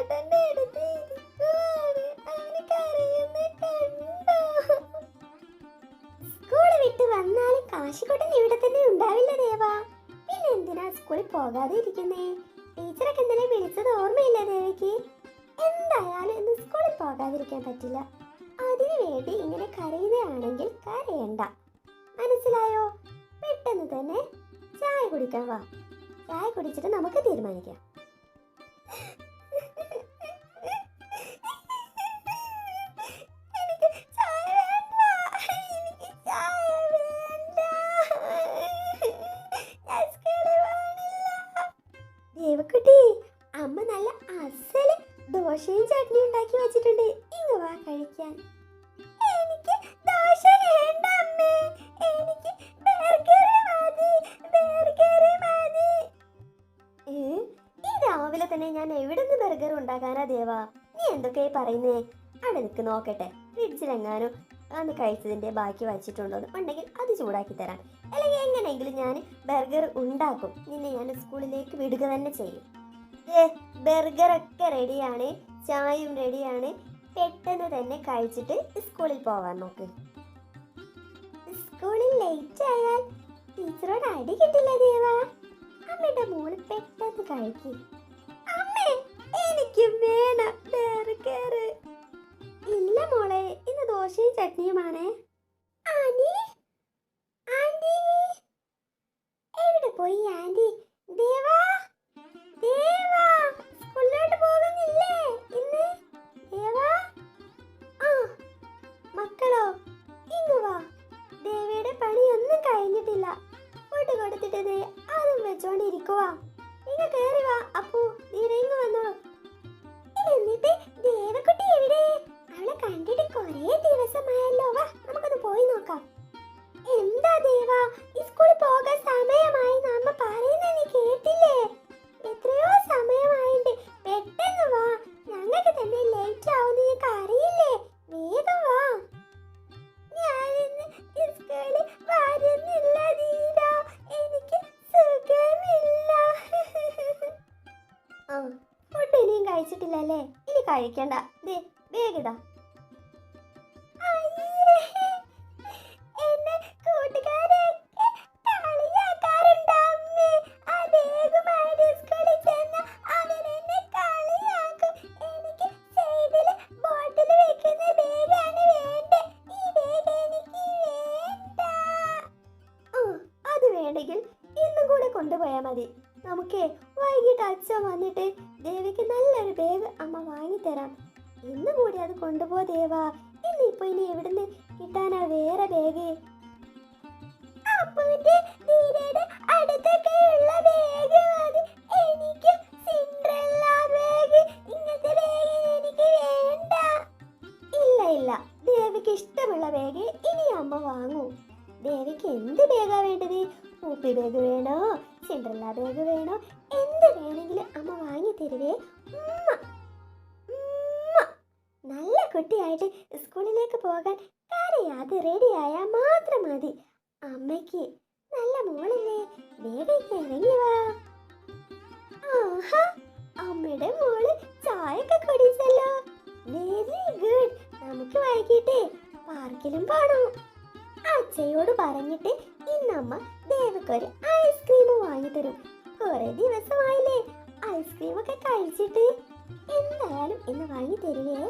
ചേട്ടന്റെ അടുത്ത് ഇരിക്കുവാണ്. അവന് കരയുന്ന കണ്ടോ? സ്കൂള് വിട്ട് വന്നാലും കാശിക്കുട്ടൻ ഇവിടെ തന്നെ ഉണ്ടാവില്ല ദേവാ. പിന്നെ എന്തിനാ സ്കൂളിൽ പോകാതെ ഇരിക്കുന്നേ? ടീച്ചറൊക്കെ ഇന്നലെ വിളിച്ചത് ഓർമ്മയില്ല ദേവിക്ക്? എന്തായാലും ഇന്ന് സ്കൂളിൽ പോകാതിരിക്കാൻ പറ്റില്ല. അതിനു വേണ്ടി ഇങ്ങനെ കരയുകയാണെങ്കിൽ കരയണ്ട, മനസ്സിലായോ? പെട്ടെന്ന് തന്നെ ചായ കുടിക്കാൻ വാ. ചായ കുടിച്ചിട്ട് നമുക്ക് തീരുമാനിക്കാം. ദേവക്കുട്ടി, അമ്മ നല്ല അസല് ദോശയും ചട്നിയും ഉണ്ടാക്കി വെച്ചിട്ടുണ്ട്. ഇങ്ങ് വാ കഴിക്കാൻ. എനിക്ക് ദോശ വേണ്ട അമ്മേ, എനിക്ക് ബർഗർ മതി, ബർഗർ മതി. ഈ രാവിലെ തന്നെ ഞാൻ എവിടുന്ന് ബർഗർ ഉണ്ടാക്കാനാ ദേവാ? നീ എന്തൊക്കെയായി പറയുന്നേ? അവിടെ നിൽക്ക് നോക്കട്ടെ, ഫ്രിഡ്ജിലെങ്ങാനും അന്ന് കഴിച്ചതിന്റെ ബാക്കി വച്ചിട്ടുണ്ടോ ഉണ്ടെങ്കിൽ അത് ചൂടാക്കി തരാം. അല്ലെങ്കിൽ എങ്ങനെയെങ്കിലും ഞാൻ ബർഗർ ഉണ്ടാക്കും. നിന്നെ ഞാൻ സ്കൂളിലേക്ക് വിടുക തന്നെ ചെയ്യും. ബർഗറൊക്കെ റെഡിയാണ്, ചായയും റെഡിയാണ്. പെട്ടെന്ന് തന്നെ കഴിച്ചിട്ട് സ്കൂളിൽ പോവാൻ നോക്ക്. സ്കൂളിൽ ലേറ്റ് ആയാൽ ടീച്ചറോട് അടി കിട്ടില്ല ദേവാ. അമ്മയുടെ മോള് പെട്ടെന്ന് കഴിക്കും. അമ്മേ, എനിക്ക് വേണം ബർഗർ. ഇല്ല മോളെ, ഇന്ന് ദോശയും ചട്നിയുമാണ്. ആന്റി, ആന്റി എവിടെ പോയി ആന്റി? ദേവാ, ദേവാ സ്കൂളിലോട്ട് പോകുന്നില്ലേ ഇന്ന്? ദേവാ, ആ മക്കളോ ഇങ്ങ് വാ. ദേവിയുടെ പണിയൊന്നും കഴിഞ്ഞിട്ടില്ല. ഫുഡ് കൊടുത്തിട്ട് ദേ അതും വെച്ചോണ്ടിരിക്കുവാ. ഇങ്ങ് കേറി വാ. അപ്പു നീരെ ഇങ്ങ് വന്നോളൂ. എന്നിട്ട് ദേവക്കുട്ടി എവിടെ? അവളെ കണ്ടിട്ട് കുറേ ദിവസമായല്ലോ. വാ നമുക്കൊന്ന് പോയി നോക്കാം. എന്താ ദേവാ, സ്കൂളിൽ പോകാൻ സമയമായി അമ്മ പറയുന്നത് നീ കേട്ടില്ലേ? എത്രയോ സമയമായിട്ട്. പെട്ടെന്ന് വാ, ഞങ്ങൾക്ക് തന്നെ ലേറ്റ് ആവുന്ന നിനക്ക് അറിയില്ലേ? വേഗം വാ. ഞാനിന്ന് സ്കൂളിൽ വരുന്നില്ല ദീന, എനിക്ക് സുഖമില്ല. ഫുഡ് ഇനിയും കഴിച്ചിട്ടില്ലല്ലേ? ഇനി കഴിക്കണ്ട. ദേ വേഗതാ. ഇന്നും കൂടെ കൊണ്ടുപോയാൽ മതി. നമുക്കേ വൈകിട്ട് അച്ഛൻ വന്നിട്ട് ദേവിക്ക് നല്ലൊരു ബാഗ് അമ്മ വാങ്ങിത്തരാം. ഇന്ന് കൂടി അത് കൊണ്ടുപോ ദേവാ. ഇന്നിപ്പോ ഇനി എവിടുന്ന് കിട്ടാനാ വേറെ ബാഗ്? ഇല്ല ഇല്ല, ദേവിക്ക് ഇഷ്ടമുള്ള ബാഗ് ഇനി അമ്മ വാങ്ങൂ. ദേവിക്ക് എന്ത് ബാഗാ വേണ്ടത്? ഊപ്പി ബാഗ് വേണോ, സിൻഡ്രല്ല ബാഗ് വേണോ, എന്ത് വേണമെങ്കിലും അമ്മ വാങ്ങി തരുവേ. നല്ല കുട്ടിയായിട്ട് സ്കൂളിലേക്ക് പോകാൻ കരയാതെ റെഡിയായാൽ മാത്രം മതി. അമ്മയ്ക്ക് നല്ല മോളല്ലേ, വേഗം ഇറങ്ങി വാ. ആഹാ, അമ്മയുടെ മോള് ചായയൊക്കെ കുടിച്ചല്ലോ. Very good. നമുക്ക് വൈകിട്ടേ പാർക്കിലും പോണം. അച്ഛയോട് പറഞ്ഞിട്ട് ഇന്നമ്മ ദേവക്കൊരു ഐസ്ക്രീം വാങ്ങിത്തരും. കുറെ ദിവസമായില്ലേ ഐസ്ക്രീം ഒക്കെ കഴിച്ചിട്ട്. എന്തായാലും ഇന്ന് വാങ്ങി തരുവേ.